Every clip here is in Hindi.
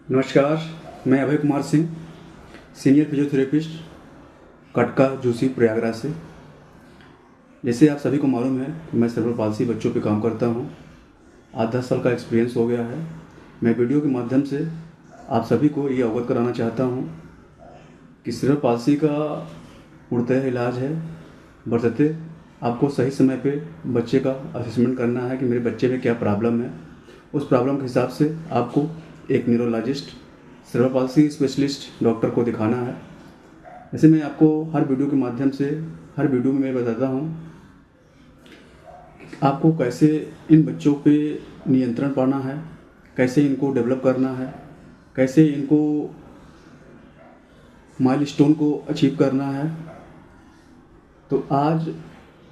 नमस्कार, मैं अभय कुमार सिंह, सीनियर फिजियोथेरेपिस्ट, कटका जोशी प्रयागराज से। जैसे आप सभी को मालूम है, मैं सेरेब्रल पाल्सी बच्चों पे काम करता हूँ। 8-10 साल का एक्सपीरियंस हो गया है। मैं वीडियो के माध्यम से आप सभी को ये अवगत कराना चाहता हूँ कि सेरेब्रल पाल्सी का पूर्णतः इलाज है, बशर्ते आपको सही समय पे बच्चे का असेसमेंट करना है कि मेरे बच्चे में क्या प्रॉब्लम है। उस प्रॉब्लम के हिसाब से आपको एक neurologist, cerebral palsy specialist doctor को दिखाना है। जैसे मैं आपको हर वीडियो के माध्यम से हर वीडियो में मैं बताता हूँ आपको कैसे इन बच्चों पे नियंत्रण पाना है, कैसे इनको डेवलप करना है, कैसे इनको माइलस्टोन को अचीव करना है। तो आज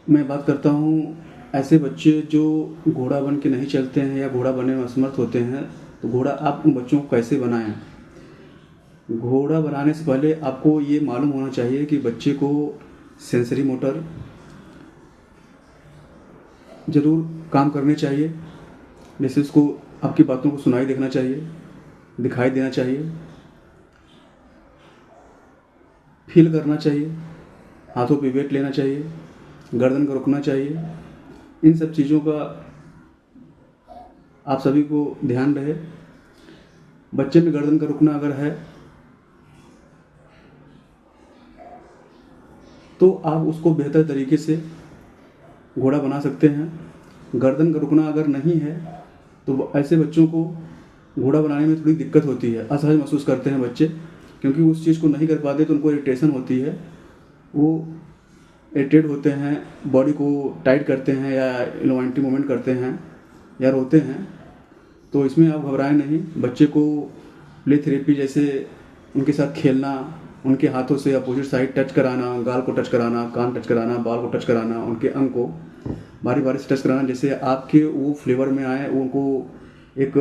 मैं बात करता हूँ ऐसे बच्चे जो घोड़ा बन के नहीं चलते हैं या घोड़ा बनने में असमर्थ होते हैं, तो घोड़ा आप उन बच्चों को कैसे बनाएं। घोड़ा बनाने से पहले आपको ये मालूम होना चाहिए कि बच्चे को सेंसरी मोटर ज़रूर काम करने चाहिए। जैसे उसको आपकी बातों को सुनाई देना चाहिए, दिखाई देना चाहिए, फील करना चाहिए, हाथों पे वेट लेना चाहिए, गर्दन को रुकना चाहिए। इन सब चीज़ों का आप सभी को ध्यान रहे। बच्चे में गर्दन का रुकना अगर है तो आप उसको बेहतर तरीके से घोड़ा बना सकते हैं। गर्दन का रुकना अगर नहीं है तो ऐसे बच्चों को घोड़ा बनाने में थोड़ी दिक्कत होती है, असहज महसूस करते हैं बच्चे, क्योंकि उस चीज़ को नहीं कर पाते तो उनको इरिटेशन होती है। वो इरिटेट होते हैं, बॉडी को टाइट करते हैं या इनवॉल्यूंटरी मूवमेंट करते हैं या रोते हैं। तो इसमें आप घबराएं नहीं। बच्चे को प्ले थेरेपी जैसे उनके साथ खेलना, उनके हाथों से अपोजिट साइड टच कराना, गाल को टच कराना, कान टच कराना, बाल को टच कराना, उनके अंग को बारी बारी से टच कराना, जैसे आपके वो फ्लेवर में आए, उनको एक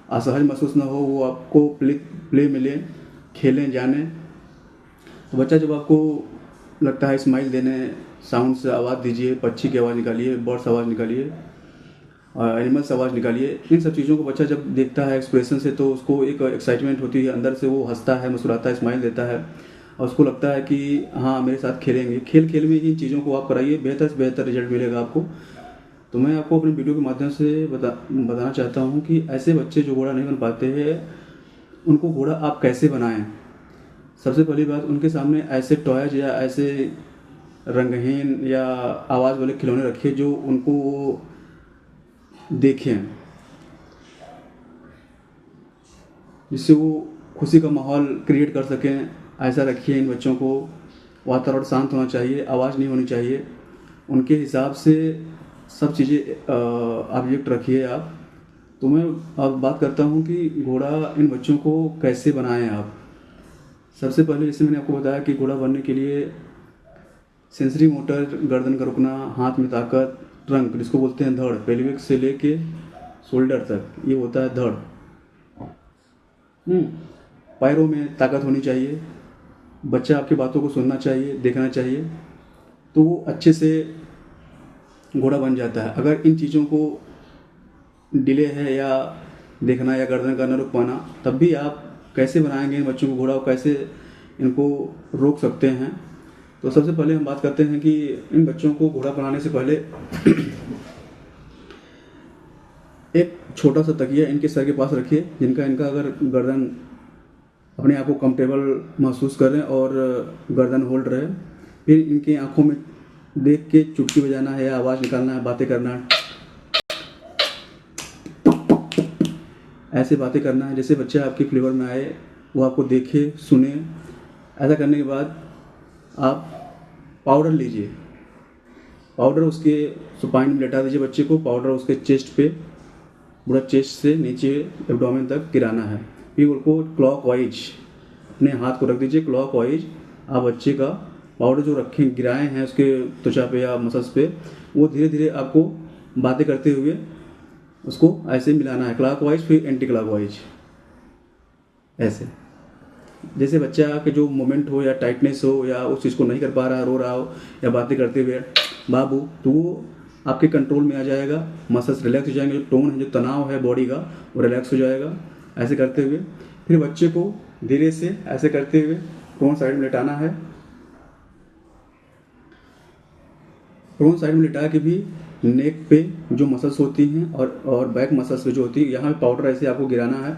असहज महसूस ना हो, वो आपको प्ले मिले, खेलें जाने। तो बच्चा जब आपको लगता है स्माइल देने, साउंड से आवाज़ दीजिए, पक्षी की आवाज़ निकालिए, बर्ड्स आवाज़ निकालिए, एनिमल्स आवाज़ निकालिए। इन सब चीज़ों को बच्चा जब देखता है एक्सप्रेशन से तो उसको एक एक्साइटमेंट होती है, अंदर से वो हंसता है, मुस्कुराता है, स्माइल देता है और उसको लगता है कि हाँ मेरे साथ खेलेंगे। खेल खेल में इन चीज़ों को आप कराइए, बेहतर से बेहतर रिजल्ट मिलेगा आपको। तो मैं आपको अपने वीडियो के माध्यम से बताना चाहता हूँ कि ऐसे बच्चे जो घोड़ा नहीं बन पाते हैं उनको घोड़ा आप कैसे बनाएं। सबसे पहली बात, उनके सामने ऐसे टॉयज या ऐसे रंगहीन या आवाज़ वाले खिलौने रखिए जो उनको देखें, जिससे वो खुशी का माहौल क्रिएट कर सकें। ऐसा रखिए इन बच्चों को। वातावरण शांत होना चाहिए, आवाज़ नहीं होनी चाहिए, उनके हिसाब से सब चीज़ें ऑब्जेक्ट रखिए आप। तो मैं अब बात करता हूँ कि घोड़ा इन बच्चों को कैसे बनाएं आप। सबसे पहले जैसे मैंने आपको बताया कि घोड़ा बनने के लिए सेंसरी मोटर, गर्दन का रुकना, हाथ में ताकत, ट्रंक जिसको बोलते हैं धड़, पेल्विक से लेके शोल्डर तक ये होता है धड़। पैरों में ताकत होनी चाहिए। बच्चा आपकी बातों को सुनना चाहिए, देखना चाहिए, तो वो अच्छे से घोड़ा बन जाता है। अगर इन चीज़ों को डिले है या देखना या गर्दन का न रुक पाना, तब भी आप कैसे बनाएंगे इन बच्चों को घोड़ा, कैसे इनको रोक सकते हैं। तो सबसे पहले हम बात करते हैं कि इन बच्चों को घोड़ा बनाने से पहले एक छोटा सा तकिया इनके सर के पास रखिए, इनका अगर गर्दन अपने आप को कंफर्टेबल महसूस करें और गर्दन होल्ड रहे। फिर इनकी आंखों में देख के चुटकी बजाना है या आवाज़ निकालना है, बातें करना है, ऐसे बातें करना है जैसे बच्चा आपके फ्लेवर में आए, वो आपको देखे, सुने। ऐसा करने के बाद आप पाउडर लीजिए, पाउडर उसके सुपाइन में लेटा दीजिए बच्चे को। पाउडर उसके चेस्ट पे, पूरा चेस्ट से नीचे एब्डोमेन तक गिराना है। फिर उनको क्लॉकवाइज अपने हाथ को रख दीजिए, क्लॉकवाइज आप बच्चे का पाउडर जो रखे गिराए हैं उसके त्वचा पे या मसल्स पे, वो धीरे धीरे आपको बातें करते हुए उसको ऐसे मिलाना है, क्लॉकवाइज फिर एंटी क्लॉकवाइज। ऐसे जैसे बच्चा के जो मोमेंट हो या टाइटनेस हो या उस चीज़ को नहीं कर पा रहा, रो रहा हो या बातें करते हुए बाबू, तो वो आपके कंट्रोल में आ जाएगा। मसल्स रिलैक्स हो जाएंगे, जो टोन है, जो तनाव है बॉडी का, वो रिलैक्स हो जाएगा। ऐसे करते हुए फिर बच्चे को धीरे से ऐसे करते हुए प्रोन साइड में लेटाना है। प्रोन साइड में लिटा के भी नेक पे जो मसल्स होती हैं और बैक मसल्स पे जो होती है, यहाँ पे पाउडर ऐसे आपको गिराना है।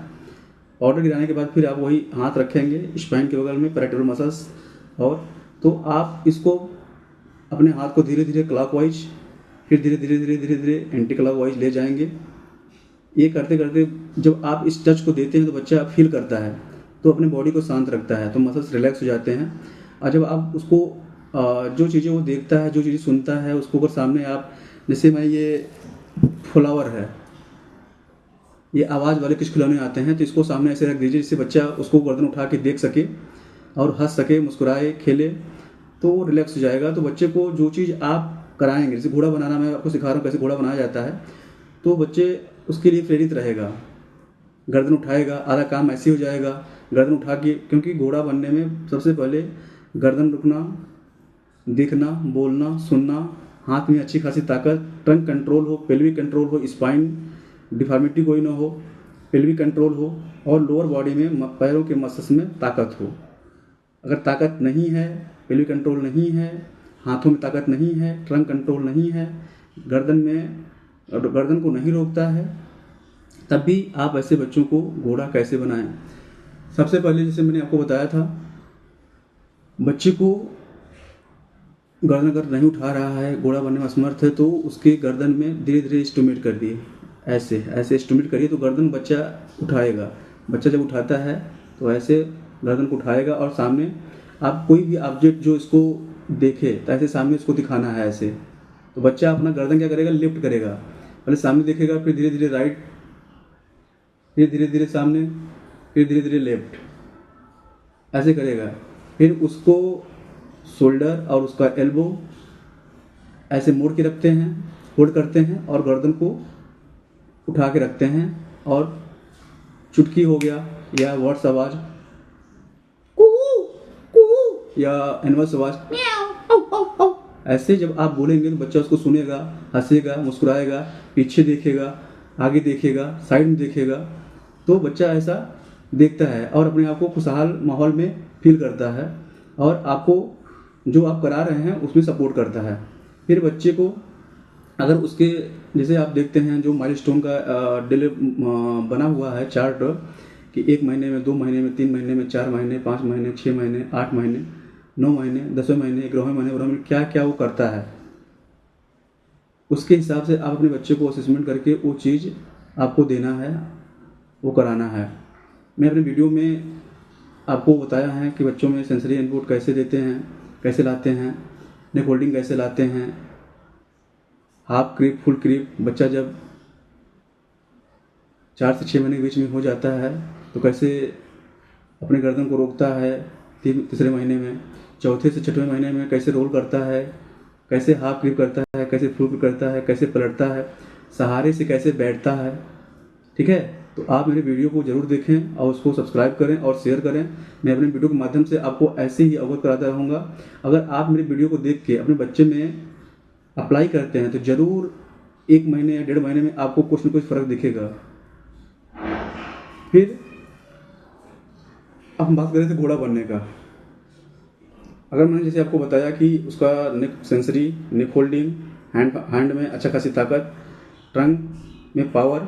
पाउडर गिराने के बाद फिर आप वही हाथ रखेंगे स्पाइन के बगल में, पैराइटल मसल्स, और तो आप इसको अपने हाथ को धीरे धीरे क्लॉकवाइज, फिर धीरे धीरे धीरे धीरे धीरे एंटी क्लॉकवाइज ले जाएंगे। ये करते करते जब आप इस टच को देते हैं तो बच्चा फील करता है, तो अपने बॉडी को शांत रखता है, तो मसल्स रिलैक्स हो जाते हैं। और जब आप उसको जो चीज़ें वो देखता है, जो चीज़ें सुनता है, उसको अगर सामने आप, जैसे मैं ये फ्लावर है, ये आवाज़ वाले कुछ खिलौने आते हैं, तो इसको सामने ऐसे रख दीजिए जिससे बच्चा उसको गर्दन उठा के देख सके और हंस सके, मुस्कुराए, खेले, तो वो रिलैक्स हो जाएगा। तो बच्चे को जो चीज़ आप कराएंगे, जैसे घोड़ा बनाना मैं आपको सिखा रहा हूँ कैसे घोड़ा बनाया जाता है, तो बच्चे उसके लिए प्रेरित रहेगा, गर्दन उठाएगा, आधा काम ऐसे हो जाएगा, गर्दन उठा के, क्योंकि घोड़ा बनने में सबसे पहले गर्दन रुकना, देखना, बोलना, सुनना, हाथ में अच्छी खासी ताकत, टंग कंट्रोल हो, पेल्विक कंट्रोल हो, स्पाइन डिफॉर्मिटी कोई ना हो, पेल्विक कंट्रोल हो, और लोअर बॉडी में पैरों के मसल्स में ताकत हो। अगर ताकत नहीं है, पेल्विक कंट्रोल नहीं है, हाथों में ताकत नहीं है, ट्रंक कंट्रोल नहीं है, गर्दन को नहीं रोकता है, तब भी आप ऐसे बच्चों को घोड़ा कैसे बनाएं। सबसे पहले जैसे मैंने आपको बताया था, बच्चे को गर्दन अगर नहीं उठा रहा है, घोड़ा बनने में असमर्थ है, तो उसके गर्दन में धीरे धीरे स्टिमुलेट कर दिए, ऐसे ऐसे स्टिमुलेट करिए, तो गर्दन बच्चा उठाएगा। बच्चा जब उठाता है तो ऐसे गर्दन को उठाएगा, और सामने आप कोई भी ऑब्जेक्ट जो इसको देखे, तो ऐसे सामने इसको दिखाना है ऐसे। तो बच्चा अपना गर्दन क्या करेगा, लिफ्ट करेगा, पहले सामने देखेगा, फिर धीरे धीरे राइट, फिर धीरे धीरे सामने, फिर धीरे धीरे लेफ्ट, ऐसे करेगा। फिर उसको शोल्डर और उसका एल्बो ऐसे मोड़ के रखते हैं, होल्ड करते हैं, और गर्दन को उठा के रखते हैं, और चुटकी हो गया या वर्ड्स आवाज या एनिमल्स आवाज, ऐसे जब आप बोलेंगे तो बच्चा उसको सुनेगा, हंसेगा, मुस्कुराएगा, पीछे देखेगा, आगे देखेगा, साइड में देखेगा, तो बच्चा ऐसा देखता है और अपने आप को खुशहाल माहौल में फील करता है, और आपको जो आप करा रहे हैं उसमें सपोर्ट करता है। फिर बच्चे को अगर उसके, जैसे आप देखते हैं जो माइलस्टोन का डिले बना हुआ है चार्ट, कि 1 महीने में, 2 महीने में, 3 महीने में, 4 महीने, 5 महीने, 6 महीने, 8 महीने, 9 महीने, 10वें महीने, 11वें महीने, 12वें महीने, क्या क्या वो करता है, उसके हिसाब से आप अपने बच्चे को असेसमेंट करके वो चीज़ आपको देना है, वो कराना है। मैं अपने वीडियो में आपको बताया है कि बच्चों में सेंसरी इनपुट कैसे देते हैं, कैसे लाते हैं, नेक होल्डिंग कैसे लाते हैं, हाफ क्रीप, फुल क्रीप, बच्चा जब 4 से 6 महीने के बीच में हो जाता है तो कैसे अपने गर्दन को रोकता है, तीसरे महीने में, चौथे से 6वें महीने में कैसे रोल करता है, कैसे हाफ क्रीप करता है, कैसे फुल क्रीप करता है, कैसे पलटता है, सहारे से कैसे बैठता है। ठीक है, तो आप मेरे वीडियो को जरूर देखें और उसको सब्सक्राइब करें और शेयर करें। मैं अपने वीडियो के माध्यम से आपको ऐसे ही अवगत कराता रहूँगा। अगर आप मेरे वीडियो को देख के अपने बच्चे में अप्लाई करते हैं तो ज़रूर 1 महीने या 1.5 महीने में आपको कुछ न कुछ फ़र्क दिखेगा। फिर अब हम बात करें थे घोड़ा बनने का। अगर मैंने जैसे आपको बताया कि उसका नेक सेंसरी, नेक होल्डिंग, हैंड में अच्छा खासी ताकत, ट्रंक में पावर,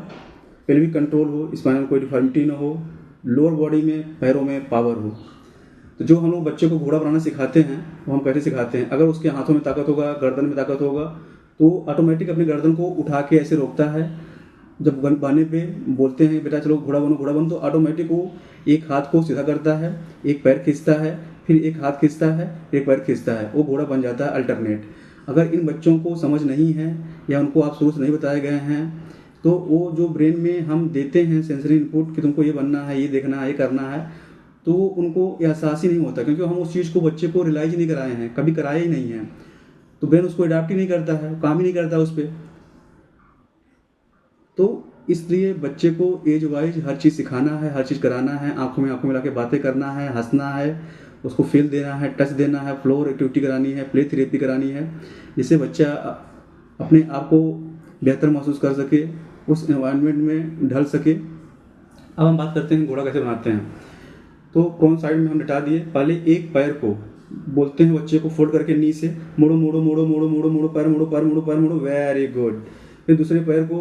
पेल्विक कंट्रोल हो, स्पाइनल कोई डिफॉर्मिटी ना हो, लोअर बॉडी में, पैरों में पावर हो, तो जो हम लोग बच्चे को घोड़ा बनाना सिखाते हैं वो हम कैसे सिखाते हैं। अगर उसके हाथों में ताकत होगा, गर्दन में ताकत होगा, तो ऑटोमेटिक अपनी गर्दन को उठा के ऐसे रोकता है। जब गाने पे बोलते हैं बेटा चलो घोड़ा बनो, घोड़ा बनो, तो ऑटोमेटिक वो एक हाथ को सीधा करता है, एक पैर खींचता है, फिर एक हाथ खींचता है, एक पैर खींचता है, वो घोड़ा बन जाता है अल्टरनेट। अगर इन बच्चों को समझ नहीं है या उनको आप शुरू से नहीं बताए गए हैं, तो वो जो ब्रेन में हम देते हैं सेंसरी इनपुट कि तुमको ये बनना है, ये देखना है, ये करना है, तो उनको एहसास ही नहीं होता, क्योंकि हम उस चीज़ को बच्चे को रियलाइज ही नहीं कराए हैं, कभी कराए ही नहीं है, तो ब्रेन उसको अडाप्ट ही नहीं करता है, काम ही नहीं करता उस पर। तो इसलिए बच्चे को एज वाइज हर चीज़ सिखाना है, हर चीज़ कराना है, आंखों में आंखों मिला के बातें करना है, हंसना है, उसको फील देना है, टच देना है, फ्लोर एक्टिविटी करानी है, प्ले थेरेपी करानी है, जिससे बच्चा अपने आप को बेहतर महसूस कर सके, उस एनवायरनमेंट में ढल सके, अब हम बात करते हैं घोड़ा कैसे बनाते हैं। तो कौन साइड में हम लिटा दिए, पहले एक पैर को बोलते हैं बच्चे को फोल्ड करके नी से मोड़ो मोड़ो मोड़ो मोड़ो मोड़ो मोड़ो पैर मोड़ो पैर मोड़ो पैर मोड़ो, वेरी गुड। फिर दूसरे पैर को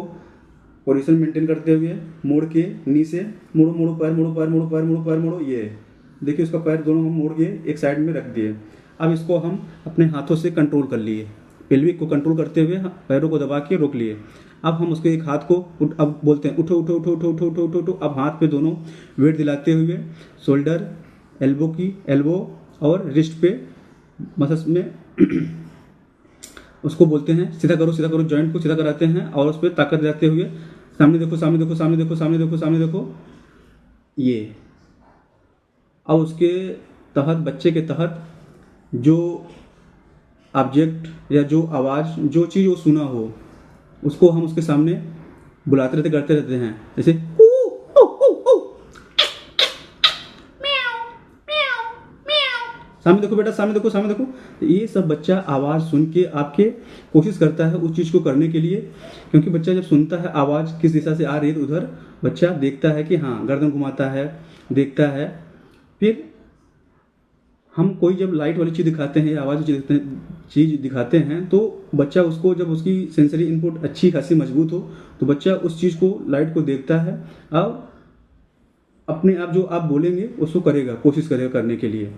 पोजीशन मेंटेन करते हुए मोड़ के नी से मोड़ो मोड़ो पैर मोड़ो पैर मोड़ो पैर मोड़ो पैर मोड़ो, ये देखिए उसका पैर दोनों हम मोड़ के एक साइड में रख दिए। अब इसको हम अपने हाथों से कंट्रोल कर लिए, पेल्विक को कंट्रोल करते हुए पैरों को दबा के रोक लिए। अब हम उसके एक हाथ को अब बोलते हैं उठो उठो उठो उठो उठो उठो उठो उठो। अब हाथ पे दोनों वेट दिलाते हुए शोल्डर, एल्बो और रिस्ट पे मसल्स में उसको बोलते हैं सीधा करो, जॉइंट को सीधा कराते हैं और उस पर ताकत दिलाते हुए सामने देखो सामने देखो सामने देखो सामने देखो सामने देखो, ये। अब उसके तहत बच्चे के तहत जो ऑब्जेक्ट या जो आवाज़, जो चीज़ वो सुना हो उसको हम उसके सामने बुलाते रहते, करते रहते हैं, जैसे सामने देखो बेटा, सामने देखो सामने देखो। ये सब बच्चा आवाज़ सुन के आपके कोशिश करता है उस चीज़ को करने के लिए, क्योंकि बच्चा जब सुनता है आवाज़ किस दिशा से आ रही है तो उधर बच्चा देखता है कि हाँ, गर्दन घुमाता है, देखता है। फिर हम कोई जब लाइट वाली चीज़ दिखाते हैं या आवाज़ चीज़ दिखाते हैं तो बच्चा उसको, जब उसकी सेंसरी इनपुट अच्छी खासी मजबूत हो तो बच्चा उस चीज़ को, लाइट को देखता है। अब अपने आप जो आप बोलेंगे उसको करेगा, कोशिश करेगा करने के लिए।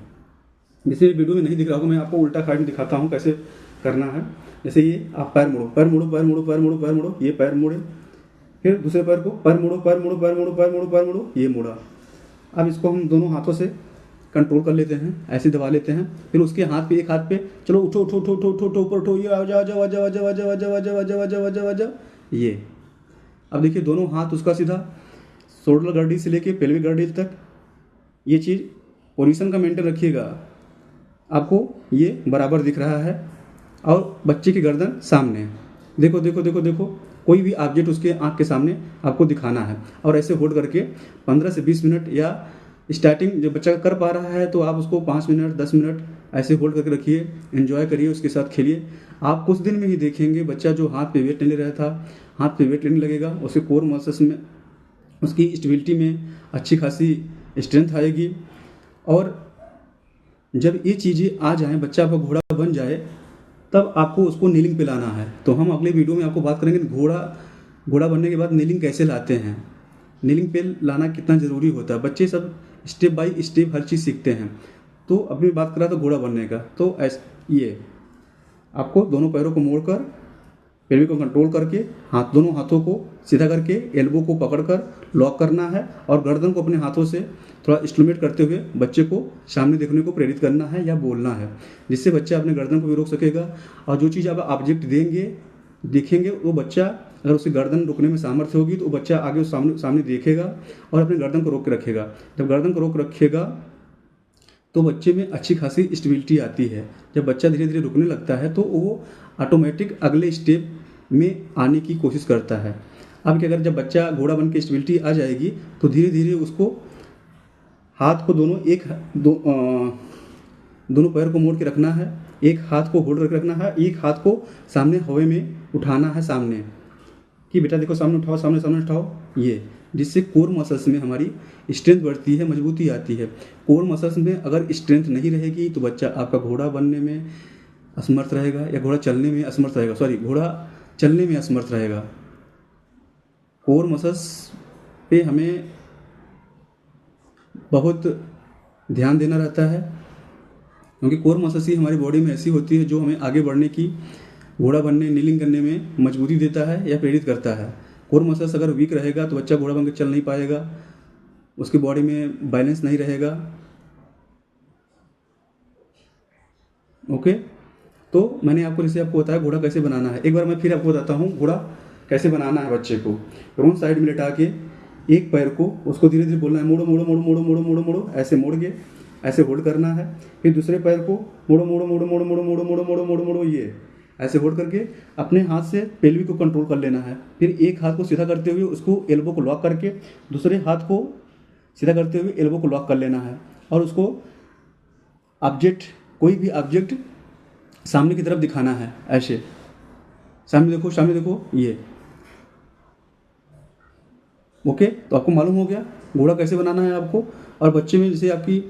जैसे वीडियो में नहीं दिख रहा होगा, मैं आपको उल्टा साइड में दिखाता हूँ कैसे करना है। जैसे ये आप पैर मोड़ो पैर मोड़ो पैर मोड़ो पैर मोड़ो पैर मोड़ो, ये पैर मोड़े। फिर दूसरे पैर को पैर मोड़ो पैर मोड़ो पैर मोड़ो पैर मोड़ो पैर मोड़ो, ये मोड़ा। अब इसको हम दोनों हाथों से कंट्रोल कर लेते हैं, ऐसे दबा लेते हैं। फिर उसके हाथ पे, एक हाथ पे चलो उठो उठो उठो उठो उठो ऊपर उठो, ये आजा आजा आजा आजा आजा आजा आजा आजा आजा आजा आजा, ये। अब देखिए दोनों हाथ उसका सीधा शोल्डर गार्डिल से लेके पेल्विक गार्डिल तक, ये चीज़ पोजीशन का मेंटेन रखिएगा। आपको ये बराबर दिख रहा है और बच्चे की गर्दन सामने, देखो देखो देखो देखो, कोई भी ऑब्जेक्ट उसके आँख के सामने आपको दिखाना है। और ऐसे होल्ड करके 15 से 20 मिनट, या स्टार्टिंग जब बच्चा कर पा रहा है तो आप उसको 5 मिनट 10 मिनट ऐसे होल्ड करके रखिए, एंजॉय करिए, उसके साथ खेलिए। आप कुछ दिन में ही देखेंगे बच्चा जो हाथ पे वेट लेने रहा था, हाथ पे वेट लेने लगेगा, उसके कोर मसल्स में, उसकी स्टेबिलिटी में अच्छी खासी स्ट्रेंथ आएगी। और जब ये चीज़ें आ जाएं, बच्चा आपका घोड़ा बन जाए, तब आपको उसको नीलिंग पे लाना है। तो हम अगले वीडियो में आपको बात करेंगे घोड़ा बनने के बाद नीलिंग कैसे लाते हैं, नीलिंग पे लाना कितना ज़रूरी होता है। बच्चे सब स्टेप बाय स्टेप हर चीज़ सीखते हैं। तो अभी बात करा तो घोड़ा बनने का, तो ये आपको दोनों पैरों को मोड़कर, पेल्विक को कंट्रोल करके, दोनों हाथों को सीधा करके, एल्बो को पकड़कर लॉक करना है और गर्दन को अपने हाथों से थोड़ा स्टिमुलेट करते हुए बच्चे को सामने देखने को प्रेरित करना है या बोलना है, जिससे बच्चा अपने गर्दन को भी रोक सकेगा। और जो चीज़ आप ऑब्जेक्ट देखेंगे वो बच्चा, अगर उसकी गर्दन रोकने में सामर्थ्य होगी तो बच्चा आगे उस सामने देखेगा और अपने गर्दन को रोक के रखेगा। जब गर्दन को रोक रखेगा तो बच्चे में अच्छी खासी स्टेबिलिटी आती है। जब बच्चा धीरे धीरे रुकने लगता है तो वो ऑटोमेटिक अगले स्टेप में आने की कोशिश करता है। अब कि अगर जब बच्चा घोड़ा बन के स्टेबिलिटी आ जाएगी तो धीरे धीरे उसको हाथ को दोनों पैर को मोड़ के रखना है, एक हाथ को होल्ड करके रखना है, एक हाथ को सामने हवा में उठाना है सामने, कि बेटा देखो सामने उठाओ, सामने सामने उठाओ, ये। जिससे कोर मसल्स में हमारी स्ट्रेंथ बढ़ती है, मजबूती आती है। कोर मसल्स में अगर स्ट्रेंथ नहीं रहेगी तो बच्चा आपका घोड़ा बनने में असमर्थ रहेगा, या घोड़ा चलने में असमर्थ रहेगा, घोड़ा चलने में असमर्थ रहेगा। कोर मसल्स पे हमें बहुत ध्यान देना रहता है, क्योंकि कोर मसल्स ही हमारी बॉडी में ऐसी होती है जो हमें आगे बढ़ने की, घोड़ा बनने, नीलिंग करने में मजबूती देता है या प्रेरित करता है। कोर मसल्स अगर वीक रहेगा तो बच्चा घोड़ा बनकर चल नहीं पाएगा, उसकी बॉडी में बैलेंस नहीं रहेगा। ओके, तो मैंने आपको बताया घोड़ा कैसे बनाना है। एक बार मैं फिर आपको बताता हूँ घोड़ा कैसे बनाना है। बच्चे को रोन साइड में लेटा के एक पैर को उसको धीरे धीरे बोलना है, मोड़ो मोड़ो मोड़ो मोड़ो मोड़ो मोड़ो मोड़ो, ऐसे मोड़ के ऐसे होल्ड करना है। फिर दूसरे पैर को मोड़ो मोड़ो मोड़ो मोड़ो मोड़ो मोड़ो मोड़ो मोड़ो मोड़ो मोड़ो, ये ऐसे होल्ड करके अपने हाथ से पेल्विक को कंट्रोल कर लेना है। फिर एक हाथ को सीधा करते हुए उसको एल्बो को लॉक करके दूसरे हाथ को सीधा करते हुए एल्बो को लॉक कर लेना है, और उसको ऑब्जेक्ट, कोई भी ऑब्जेक्ट सामने की तरफ दिखाना है, ऐसे सामने देखो, ये। ओके, तो आपको मालूम हो गया घोड़ा कैसे बनाना है आपको। और बच्चे में जैसे आपकी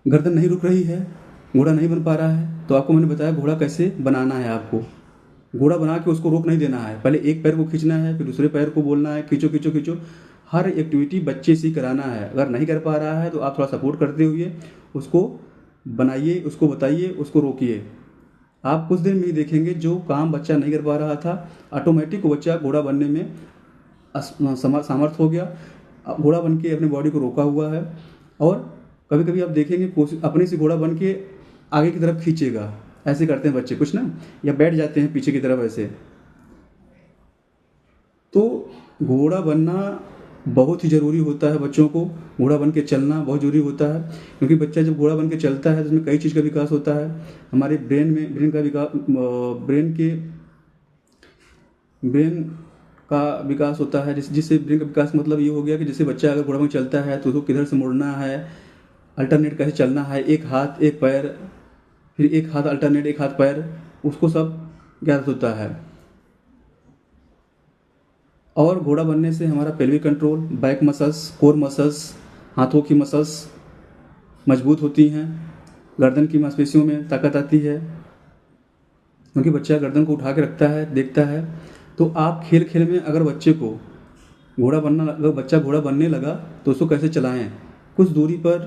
गर्दन नहीं रुक रही है, घोड़ा नहीं बन पा रहा है, तो आपको मैंने बताया घोड़ा कैसे बनाना है। आपको घोड़ा बना के उसको रोक नहीं देना है, पहले एक पैर को खींचना है, फिर दूसरे पैर को बोलना है खींचो खींचो खींचो। हर एक्टिविटी बच्चे से कराना है। अगर नहीं कर पा रहा है तो आप थोड़ा सपोर्ट करते हुए उसको बनाइए, उसको बताइए, उसको रोकिए। आप कुछ दिन में ही देखेंगे जो काम बच्चा नहीं कर पा रहा था, ऑटोमेटिक वो बच्चा घोड़ा बनने में सामर्थ हो गया। घोड़ा बन के अपने बॉडी को रोका हुआ है। और कभी कभी आप देखेंगे कोशिश अपने से घोड़ा बन के आगे की तरफ खींचेगा। ऐसे करते हैं बच्चे कुछ ना, या बैठ जाते हैं पीछे की तरफ ऐसे। तो घोड़ा बनना बहुत ही ज़रूरी होता है। बच्चों को घोड़ा बन के चलना बहुत ज़रूरी होता है, क्योंकि बच्चा जब घोड़ा बन के चलता है तो उसमें कई चीज़ का विकास होता है। हमारे ब्रेन का विकास होता है। जिससे ब्रेन का विकास मतलब ये हो गया कि जैसे बच्चा अगर घोड़ा बन के चलता है तो उसको किधर से मुड़ना है, अल्टरनेट कैसे चलना है, एक हाथ एक पैर, फिर एक हाथ अल्टरनेट एक हाथ पैर, उसको सब ज्ञात होता है। और घोड़ा बनने से हमारा pelvic control, back muscles, core muscles, हाथों की मसल्स मजबूत होती हैं। गर्दन की मांसपेशियों में ताकत आती है, क्योंकि बच्चा गर्दन को उठा के रखता है, देखता है। तो आप खेल खेल में अगर बच्चे को बच्चा घोड़ा बनने लगा तो उसको कैसे चलाएं। कुछ दूरी पर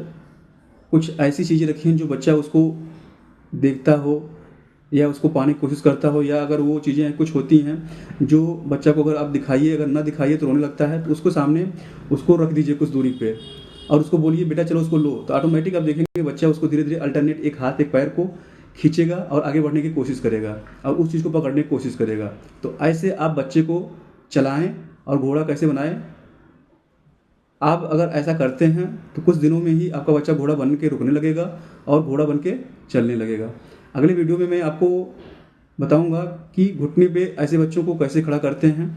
कुछ ऐसी चीज़ें रखें जो बच्चा उसको देखता हो या उसको पाने की कोशिश करता हो, या अगर वो चीज़ें कुछ होती हैं जो बच्चा को अगर आप दिखाइए, अगर ना दिखाइए तो रोने लगता है, तो उसको सामने उसको रख दीजिए कुछ दूरी पे और उसको बोलिए बेटा चलो उसको लो। तो ऑटोमेटिक आप देखेंगे बच्चा उसको धीरे धीरे अल्टरनेट एक हाथ एक पैर को खींचेगा और आगे बढ़ने की कोशिश करेगा और उस चीज़ को पकड़ने की कोशिश करेगा। तो ऐसे आप बच्चे को चलाएँ और घोड़ा कैसे बनाएं। आप अगर ऐसा करते हैं तो कुछ दिनों में ही आपका बच्चा घोड़ा बन के रुकने लगेगा और घोड़ा बन के चलने लगेगा। अगले वीडियो में मैं आपको बताऊंगा कि घुटने पे ऐसे बच्चों को कैसे खड़ा करते हैं,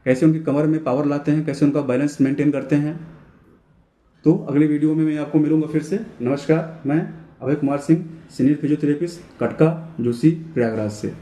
कैसे उनकी कमर में पावर लाते हैं, कैसे उनका बैलेंस मेंटेन करते हैं। तो अगले वीडियो में मैं आपको मिलूंगा फिर से। नमस्कार, मैं अभय कुमार सिंह, सीनियर फिजियोथेरेपिस्ट, कटका, जोशी, प्रयागराज से।